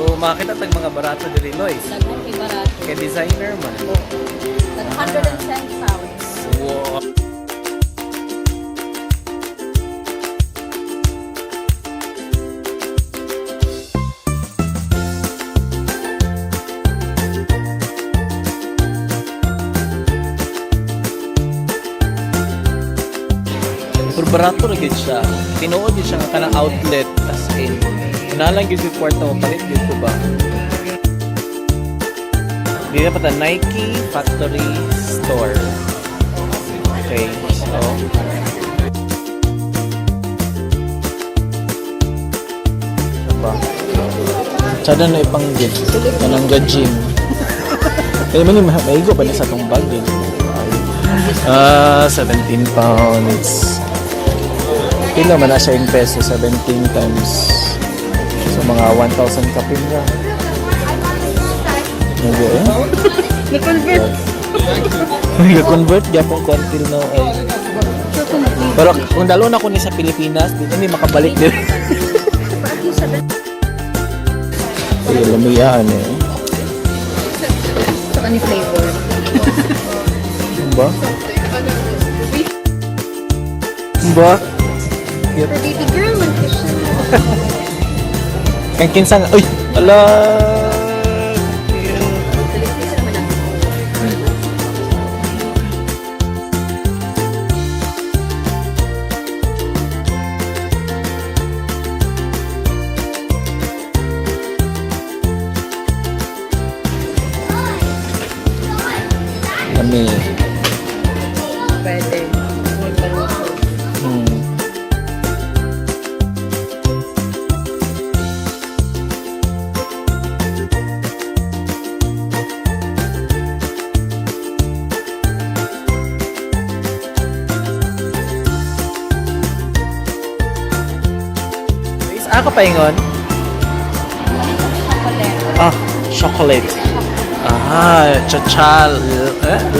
So, makakita tag mga barato diri, Lois. Daghan kay barato. Kay designer man. Tag 110 pounds. Wow. Pero barato na gid siya. Tinuod gid siya nga kanang outlet as in. Unalang gid yung kwarta mo palit gid ko ba. Dito pa ta Nike Factory Store. Okay, so ba. Sada na ipang gid kanang gym. Kaya man maigo pa na sa tong bag din. 17 pounds. Pila man na siya in peso, 17 times. So, mga 1,000 kapin na. Hindi eh. Na-convert. Nag-convert, Japon ko until now eh. Pero kung dalo na ko ni sa Pilipinas, dito hindi makabalik din. Ay, lamiyaan eh. Saka ni flavor. Ba? Ba? For baby girl, mag-fish na. Kang kinsan, uy! Ala! Kami. Pwede. Ako paingon? Ah, chocolate. Ah, chachal.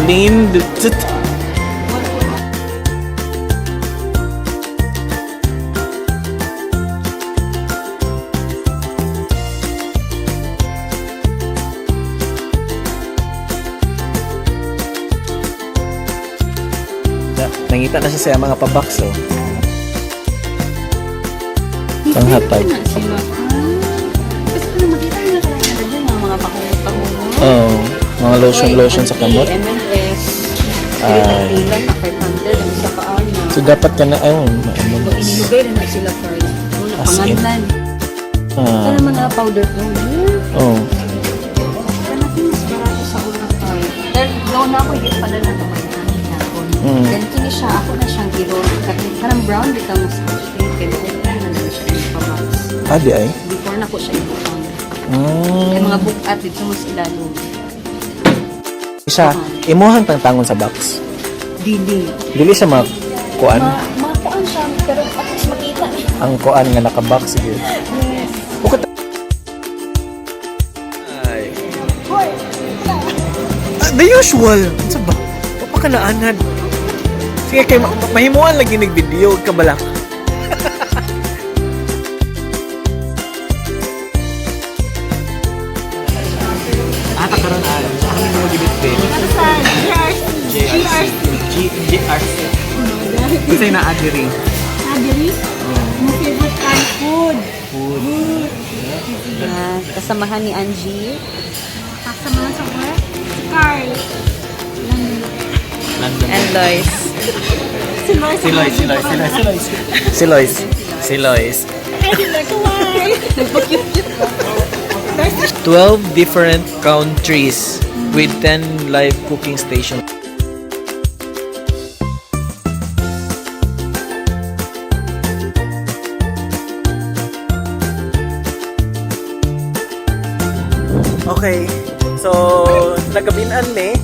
Lind. Nangita na siya sa mga pabakso. Panghatag. Gusto ko makita nila talaga dyan ang mga pakungot-pakungot. Oo. Mga lotion sa kamot. M&S. Ay. Ilan na 500 ang isa ka na. So, dapat ka na, ayun. Inilugay na sila first. Muna, As in. panganlan. Ah. Ito naman na powder powder. Oo. Ito natin mas barato sa unang time. Dahil low na ako, hindi pala na naman hapon. Then kini siya, ako na siyang giro. Parang brown, bitaw mas kaya na lang siya yung pabox. Ah, di ay? Before na ko siya ibutang. Yung mga bukat dito mas ilalo. Siya, imuhang tangtangon sa box. Dili. Dili siya kuan. Makuan siya, pero at least makita niya. Ang kuan nga naka-box sige. Bukod. Ay. The usual. Sa ba? Papakanaanan. Sige kay mahimuan lagi nag-video kabalak. Ata karon ay sa amin mo gibit din. GRC. Kasi na adiri. Adiri? Mo favorite kind food. Kasamahan ni Angie. Kasamahan sa work? Si Carl. And Lois. Si Lois. 12 different countries with 10 live cooking stations. Okay, so nagabinan ni.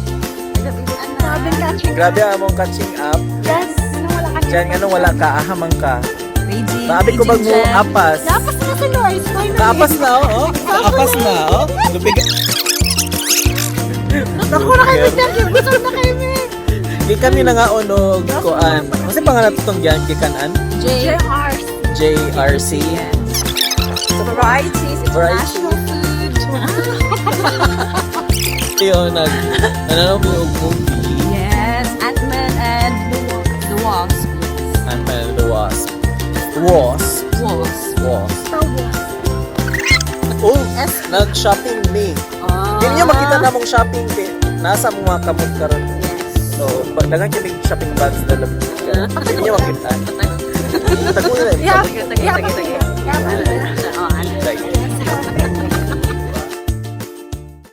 Grabe among catching up. Yes. Diyan nga nung wala ka, ahamang ka. Regine. Sabi ko bag mo apas. Dapas na si Lois. Apas na, oh. Apas na, oh. Lupig. Naku na kayo, Mr. Busog na kayo, Gikan ni na nga onog kuan. Kasi pangalan itong dyan, gikanan? JRC. JRC. Varieties, international food. Yun, nananaw mo yung movie. Yes, Ant-Man and the Wasp. Ant-Man and the Wasp. Wasp. Wasp. Wasp. The Wasp. Oh, nag-shopping me. Hindi niyo makita na mong shopping kay nasa mga kamot karon. Yes. So, pagdagan kami shopping bags na lang. Hindi niyo makita. Tago na. Yeah,